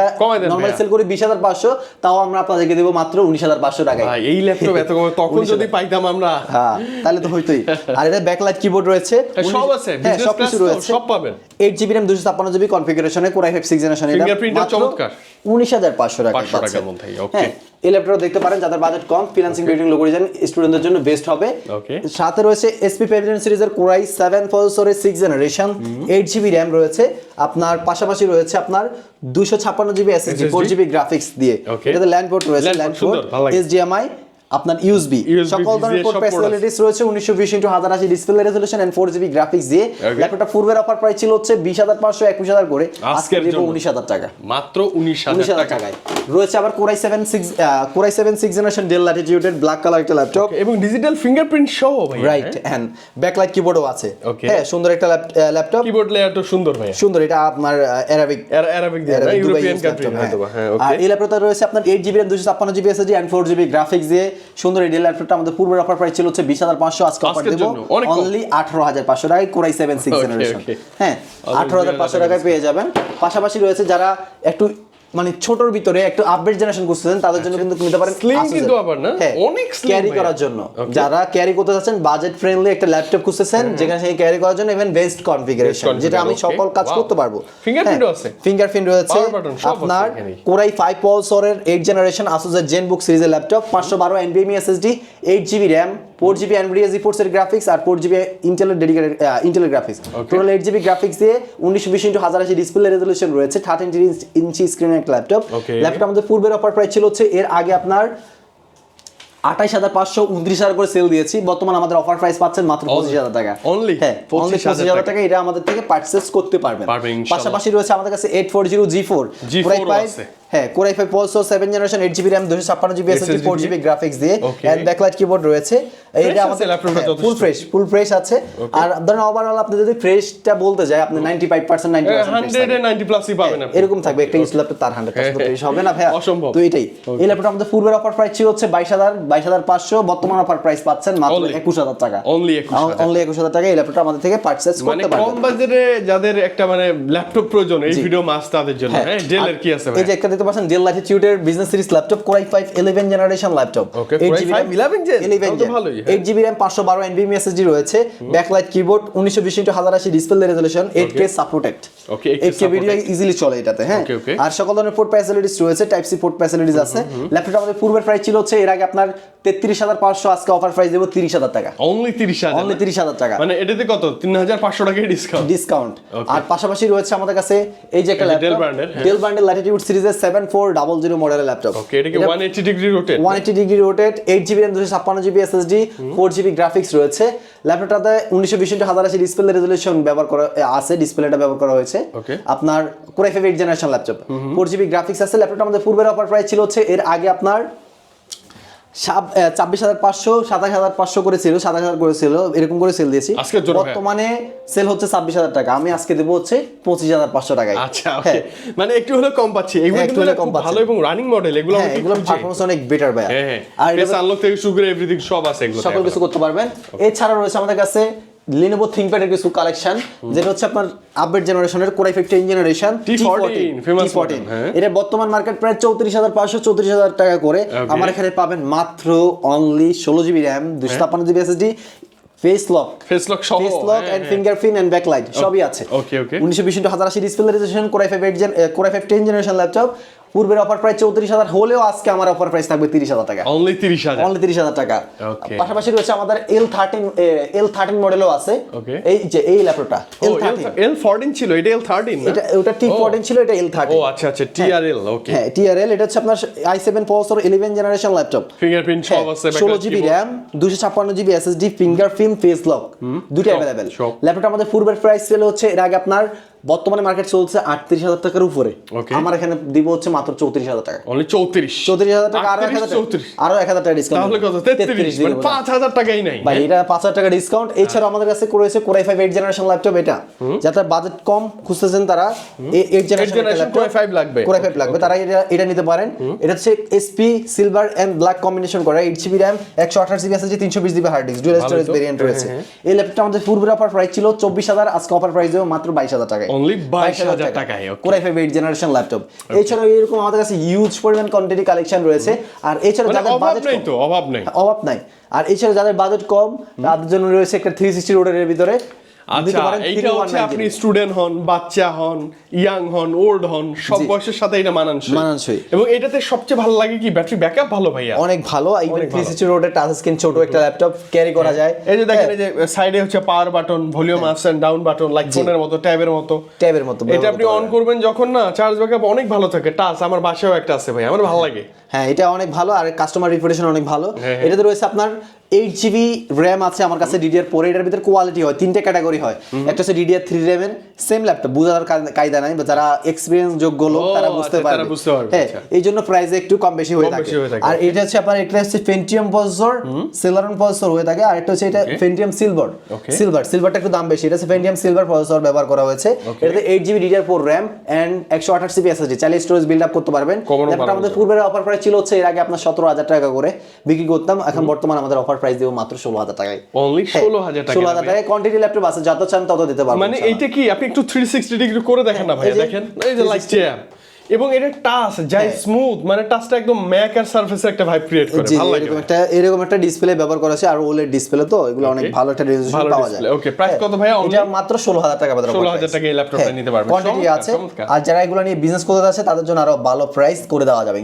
নরমালি সেল করি 20,500, তাও আমরা আপনাদেরকে দেব মাত্র 19,500 টাকায়। ভাই এই ল্যাপটপ এত কমে তখন যদি পাইতাম আমরা, হ্যাঁ তাহলে তো হইতোই। আর এটা ব্যাকলাইট কিবোর্ড রয়েছে, সব আছে, বিজনেস ক্লাস সব পাবেন। 8GB RAM 256GB কনফিগারেশনে, Core i5 6th generation, এটা ফিঙ্গারপ্রিন্টটা চমৎকার 19,500 টাকা 500 টাকার মধ্যে। ওকে, এই ল্যাপটপ দেখতে পারেন যাদের বাজেট কম, ফ্রিল্যান্সিং রেটিং লো করে যান, স্টুডেন্টদের জন্য বেস্ট হবে। ওকে, সাথে রয়েছে SP Pavilion সিরিজের Core i7 প্রসেসরের 6th জেনারেশন, 8GB RAM রয়েছে আপনার, পাশাপাশি রয়েছে আপনার 256GB SSD 4GB গ্রাফিক্স দিয়ে। এটাতে ল্যান্ড পোর্ট রয়েছে, ল্যান্ড পোর্ট, HDMI, আপনার USB, সকল ধরনের পোর্ট ফ্যাসিলিটিস রয়েছে, 1920x1080 display resolution and 4GB graphics দিয়ে। ল্যাপটপটা পূর্বের অফার প্রাইস ছিল হচ্ছে 20,500, 21,000 করে, আজকে দেব 19,000 টাকা, মাত্র 19,000 টাকায়। রয়েছে আবার Core i7 6th generation Dell ল্যাটিটিউডের ব্ল্যাক কালার একটা ল্যাপটপ, এবং ডিজিটাল ফিঙ্গারপ্রিন্ট সহ ভাই, রাইট, এন্ড ব্যাকলাইট কিবোর্ডও আছে। হ্যাঁ, সুন্দর একটা ল্যাপটপ, কিবোর্ড লেআউটও সুন্দর ভাই, সুন্দর। এটা আপনার অ্যারাবিক দিয়ে না, ইউরোপিয়ান কান্ট্রি হয়তো। হ্যাঁ, ওকে। আর এই ল্যাপটপটা রয়েছে আপনার 8GB RAM 256GB SSD and 4GB graphics দিয়ে। সুন্দর এই ল্যাপটপটা আমাদের পূর্বের অফার প্রাইস ছিল হচ্ছে 20,500, আজকে অফার দেব অনলি 18,500 টাকায়, Core i7 6th জেনারেশন। হ্যাঁ, 18,500 টাকায় পেয়ে যাবেন। পাশাপাশি রয়েছে যারা একটু মানে ছোটর ভিতরে একটু আপডেট জেনারেশন করতেছেন, তাদের জন্য কিন্তু নিতে পারেন স্লিম, কিন্তু আবার না অনেক স্লিম ক্যারি করার জন্য। যারা ক্যারি করতে চাচ্ছেন, বাজেট ফ্রেন্ডলি একটা ল্যাপটপ খুঁজতেছেন যেখানে সেই ক্যারি করার জন্য ইভেন বেস্ট কনফিগারেশন, যেটা আমি সকল কাজ করতে পারবো। ফিঙ্গারপ্রিন্ট আছে, ফিঙ্গারপ্রিন্ট রয়েছে আপনার Core i5 প্রসেসরের 8th জেনারেশন Asus এর ZenBook সিরিজের laptop, 512 NVMe SSD, 8GB RAM, 4GB NVIDIA GeForce এর গ্রাফিক্স আর 4GB ইন্টেলের ডেডিকেটেড ইন্টেলের গ্রাফিক্স, টোটাল 8GB গ্রাফিক্স দিয়ে 1920x1080 ডিসপ্লে রেজোলিউশন রয়েছে, 13 ইঞ্চি স্ক্রিনের একটা ল্যাপটপ। ল্যাপটপ আমাদের পূর্বের অফার প্রাইস ছিল হচ্ছে, এর আগে আপনার 28,500 29,000 করে সেল দিয়েছি, বর্তমানে আমাদের অফার প্রাইস পাচ্ছেন মাত্র 25,000 টাকা অনলি। হ্যাঁ, 25,000 টাকা এটা আমাদের থেকে পারচেজ করতে পারবেন। পাশাপাশি রয়েছে আমাদের কাছে 840 G4 আছে। হ্যাঁ, Core i5 processor 7th generation, 8GB RAM 256GB SSD 4GB graphics দিয়ে, এন্ড ব্যাকলাইট কিবোর্ড রয়েছে। এইটা আমাদের ফুল ফ্রেশ আছে। আর ধরেন ওভারঅল আপনি যদি ফ্রেশটা বলতে যাই, আপনি 95% 90 প্লাসই পাবেন আপনি, এরকম থাকবে। একটা ইউজ ল্যাপটপ তার 100% ফ্রেশ হবে না ভাই, অসম্ভব। তো এটাই, এই ল্যাপটপ আমাদের পূর্বের অফার প্রাইস ছিল হচ্ছে 22,500, বর্তমান অফার প্রাইস পাচ্ছেন মাত্র 21,000 টাকা, অনলি 21,000 টাকা। এই ল্যাপটপটা আমাদের থেকে পারচেজ করতে পারবেন। কম বাজেটে যাদের একটা মানে ল্যাপটপ প্রয়োজন, এই ভিডিও মাস তাদের জন্য। হ্যাঁ, ডেলের কি আছে ভাই? এই যে একটা দেখতে পাচ্ছেন, ডেল ল্যাটিটিউডের business series laptop, Core i5 11th generation laptop, 8GB RAM 8GB RAM 512 NVMe SSD রয়েছে, backlight keyboard, 1920x1080 display resolution, 8K supported, 8K video easily চলে এটাতে। হ্যাঁ, আর সকল ধরনের পোর্ট ফ্যাসিলিটিস রয়েছে, টাইপ সি পোর্ট ফ্যাসিলিটিস আছে। ল্যাপটপটা আমাদের পূর্বের প্রাইস ছিল হচ্ছে এর আগে আপনার 33,500, আজকে অফার প্রাইস দেব 30,000 টাকা, অনলি 30,000 টাকা। মানে এটাতে কত 3,500 টাকা ডিসকাউন্ট। আর পাশাপাশি রয়েছে আমাদের কাছে এই যে একটা ল্যাপটপ, ডেল ব্র্যান্ডের ল্যাটিটিউড সিরিজের 7400 মডেলের ল্যাপটপ। ওকে, এটা কি 180 degree rotate? 180 degree rotate, 8GB RAM 256GB SSD, 4GB graphics রয়েছে। ল্যাপটপটাতে 1920x1080 ডিসপ্লে রেজোলিউশন ব্যবহার করা আছে, ডিসপ্লেটা ব্যবহার করা হয়েছে। আপনার Core i5 8th generation laptop, 4GB graphics আছে। ল্যাপটপটা আমাদের পূর্বের অফার প্রাইস ছিল হচ্ছে এর আগে আপনার 26,500 27,500 করে ছিল, 7,000 করে ছিল, এরকম করে সেল দিয়েছি। বর্তমানে সেল হচ্ছে 26,000 টাকা, আমি আজকে দেবো হচ্ছে 25,500 টাকায়। আচ্ছা, ওকে, মানে একটু হলে কম পাচ্ছি। এগুলো একটু হলে কম পাচ্ছি, ভালো এবং রানিং মডেল, এগুলো পারফরম্যান্স অনেক বেটার ভাই। আর এটা আনলক থেকে শুরু করে এভরিথিং সব আছে, এগুলো সকল কিছু করতে পারবেন। এছাড়া রয়েছে আমাদের কাছে Lenovo ThinkPad এর কিছু কালেকশন, যেটা হচ্ছে আপনার আপডেট জেনারেশনের Core i5 10th generation T14। এটা বর্তমান মার্কেট প্রাইস 34,500 34,000 টাকা করে। আমার এখানে পাবেন মাত্র only 16GB RAM 256GB SSD, face lock and fingerprint and backlight সবই আছে। 1920x1080 display resolution, Core i5 10th generation laptop. পূর্বের অফার প্রাইস 34,000 হলেও আজকে আমার অফার প্রাইস থাকবে 30,000 টাকা, অনলি 30,000 টাকা। পাশাপাশি রয়েছে আমাদের L13 মডেলও আছে। এই যে এই ল্যাপটপটা L14 ছিল, এটা L13 না, এটা ওটা T14 ছিল, এটা L13। ও আচ্ছা আচ্ছা, TRL। ওকে, হ্যাঁ, TRL। এটা হচ্ছে আপনার i7 processor 11th generation laptop, fingerprint সব আছে, 16GB RAM 256GB SSD, fingerprint face lock দুটো अवेलेबल। ল্যাপটপটা আমাদের পূর্বের প্রাইস ছিল হচ্ছে এর আগে আপনার বর্তমানে মার্কেট চলছে 38,000 টাকার উপরে, আমার এখানে দিব হচ্ছে মাত্র 34,000 টাকা। অনলি 34,000 টাকা, আরো 1,000 টাকা ডিসকাউন্ট, তাহলে কত? 33, মানে 5,000 টাকাই নাই ভাই। এটা 5,000 টাকা ডিসকাউন্ট। এছাড়াও আমাদের কাছে রয়েছে Core i5 8 জেনারেশন ল্যাপটপ। এটা যারা বাজেট কম খুঁজতেছেন তারা 8 জেনারেশন Core i5 লাগবে, Core i5 লাগবে, তারা এটা নিতে পারেন। এটা হচ্ছে SP silver and black combination করা, 8GB RAM 128GB SSD 320GB hard disk, dual storage variant রয়েছে। এই ল্যাপটপটা আমাদের পূর্বের অফার প্রাইস ছিল 24,000, আজকে অফার প্রাইস দেব মাত্র 22,000 টাকায়। অনলি 22,000 টাকায় Core i5 8 জেনারেশন ল্যাপটপ। এছাড়াও এরকম আমাদের কাছে হিউজ পরিমাণ কোয়ান্টিটি কালেকশন রয়েছে। আর এছাড়াও যাদের বাজেট অভাব নাই, আর এছাড়া যাদের বাজেট কম তাদের জন্য রয়েছে একটা 360 রোডের ভিতরে। আচ্ছা, এইটা হচ্ছে আপনি স্টুডেন্ট হন, বাচ্চা হন, ইয়াং হন, ওল্ড হন, সব বয়সের সাথে এটা মানানসই। এবং এটাতে সবচেয়ে ভালো লাগে কি ব্যাটারি ব্যাকআপ ভালো ভাইয়া, অনেক ভালো। এই 360 রোডের টাচ স্ক্রিন, ছোট একটা ল্যাপটপ ক্যারি করা যায়। এই যে দেখেন, এই যে সাইডে হচ্ছে power button, volume up and down button, like ফোনের মতো, ট্যাবের মতো। এটা আপনি অন করবেন যখন, না চার্জ ব্যাকআপ অনেক ভালো থাকে। টাচ আমার বাসায়ও একটা আছে ভাই, আমার ভালো লাগে। হ্যাঁ, এটা অনেক ভালো, আর কাস্টমার রিপুটেশন অনেক ভালো। এটাতে রয়েছে আপনার 8GB RAM আছে আমার কাছে DDR4। এটার ভিতরে কোয়ালিটি হয়, 3টে ক্যাটাগরি হয়। একটা হচ্ছে DDR3 RAM এর সেম ল্যাপটপ, বুঝার কায়দা নাই, যারা এক্সপেরিয়েন্স যোগ্য লোক তারা বুঝতে পারবে। হ্যাঁ, এই জন্য প্রাইসে একটু কম বেশি হয়ে থাকে। আর এটা হচ্ছে আপনার, এটা হচ্ছে Pentium প্রসেসর, Celeron প্রসেসর হয়ে থাকে। আর এটা হচ্ছে এটা Pentium সিলভারটা একটু দাম বেশি। এটা হচ্ছে Pentium সিলভার প্রসেসর ব্যবহার করা হয়েছে। এটাতে 8GB DDR4 RAM and 128GB SSD, চাইলে স্টোরেজ বিল্ড আপ করতে পারবেন। ল্যাপটপটা আমাদের পূর্বের অফার প্রাইস ছিল হচ্ছে, এর আগে আপনার 17,000 টাকা করে বিক্রি করতাম, এখন বর্তমানে আমাদের অফার প্রাইস দেব মাত্র 16,000 টাকায়। অনলি 16,000 টাকা। 16,000 টাকায় কোয়ান্টিটি ল্যাপটপ আছে, যত চান তত দিতে পারবো। মানে এইটা কি আপনি একটু 360 ডিগ্রি করে দেখেন না ভাই, দেখেন এই যে লাইক ট্যাব, এবং এটা টাচ যাই স্মুথ, মানে টাচটা একদম ম্যাক আর সারফেসের একটা ভাইব ক্রিয়েট করে, ভালো লাগে। এরকম একটা ডিসপ্লে ব্যবহার করা আছে, আর OLED ডিসপ্লে, তো এগুলো অনেক ভালো একটা রেজোলিউশন পাওয়া যায়। ওকে, প্রাইস কত ভাই? এটা মাত্র 16,000 টাকা। 16,000 টাকা এই ল্যাপটপটা নিতে পারবেন, কোয়ান্টিটি আছে। আর যারা এগুলো নিয়ে বিজনেস করতে যাচ্ছে তাদের জন্য আরো ভালো প্রাইস করে দেওয়া যাবে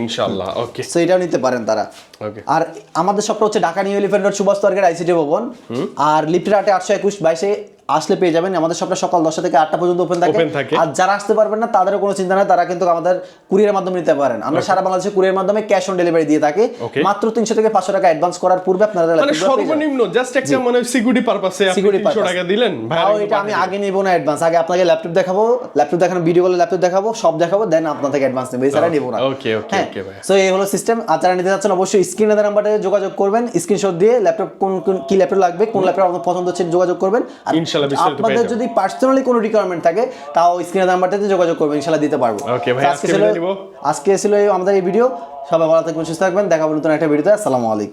ইনশাআল্লাহ। ওকে, সো এটাও নিতে পারেন তারা। আর আমাদের শপটা হচ্ছে Dhaka New Elephant Road, Subhash তর্কের ICT ভবন, আর লিফটের 821-22 আসলে পেয়ে যাবেন। আমাদের সবটা সকাল 10টা থেকে 8টা পর্যন্ত ওপেন থাকে। আর যারা আসতে পারবেন না তাদেরও কোনো চিন্তা নাই, তারা কিন্তু আমাদের কুরিয়ারের মাধ্যমে নিতে পারেন। আমরা সারা বাংলাদেশে কুরিয়ারের মাধ্যমে ক্যাশ অন ডেলিভারি দিয়ে থাকি। মাত্র 300 থেকে 500 টাকা অ্যাডভান্স করার পূর্বে আপনারা মানে সর্বনিম্ন জাস্ট একটা মানে সিকিউরিটি পারপাসে আপনি 300 টাকা দিলেন ভাই। এটা আমি আগে নেব না অ্যাডভান্স, আগে আপনাকে ল্যাপটপ দেখাবো, ল্যাপটপ দেখানো ভিডিও কলে ল্যাপটপ দেখাবো, সব দেখাবো, দেন আপনার থেকে অ্যাডভান্স নেব, এছাড়া নেব না। ওকে ভাই। সো এই হলো সিস্টেম। আর যারা নিতে যাচ্ছেন অবশ্যই স্ক্রিনে দেওয়া নাম্বারে যোগাযোগ করবেন, স্ক্রিনশট দিয়ে ল্যাপটপ কি ল্যাপটপ লাগবে, কোন ল্যাপটপ আপনার পছন্দ হচ্ছে যোগাযোগ করবেন। আর ইনশাআল্লাহ বিস্তারিত পেয়ে আপনাদের যদি পার্সোনালি কোনো রিকোয়ারমেন্ট থাকে তাও স্ক্রিনে দেওয়া নাম্বারটাতে যোগাযোগ করবেন, ইনশাআল্লাহ দিতে পারবো। ওকে ভাই, আজকে ছিল আমাদের এই ভিডিও। সবাই ভালো থাকবেন, সুস্থ থাকবেন, দেখা হবে নতুন একটা ভিডিওতে। আসসালামু আলাইকুম।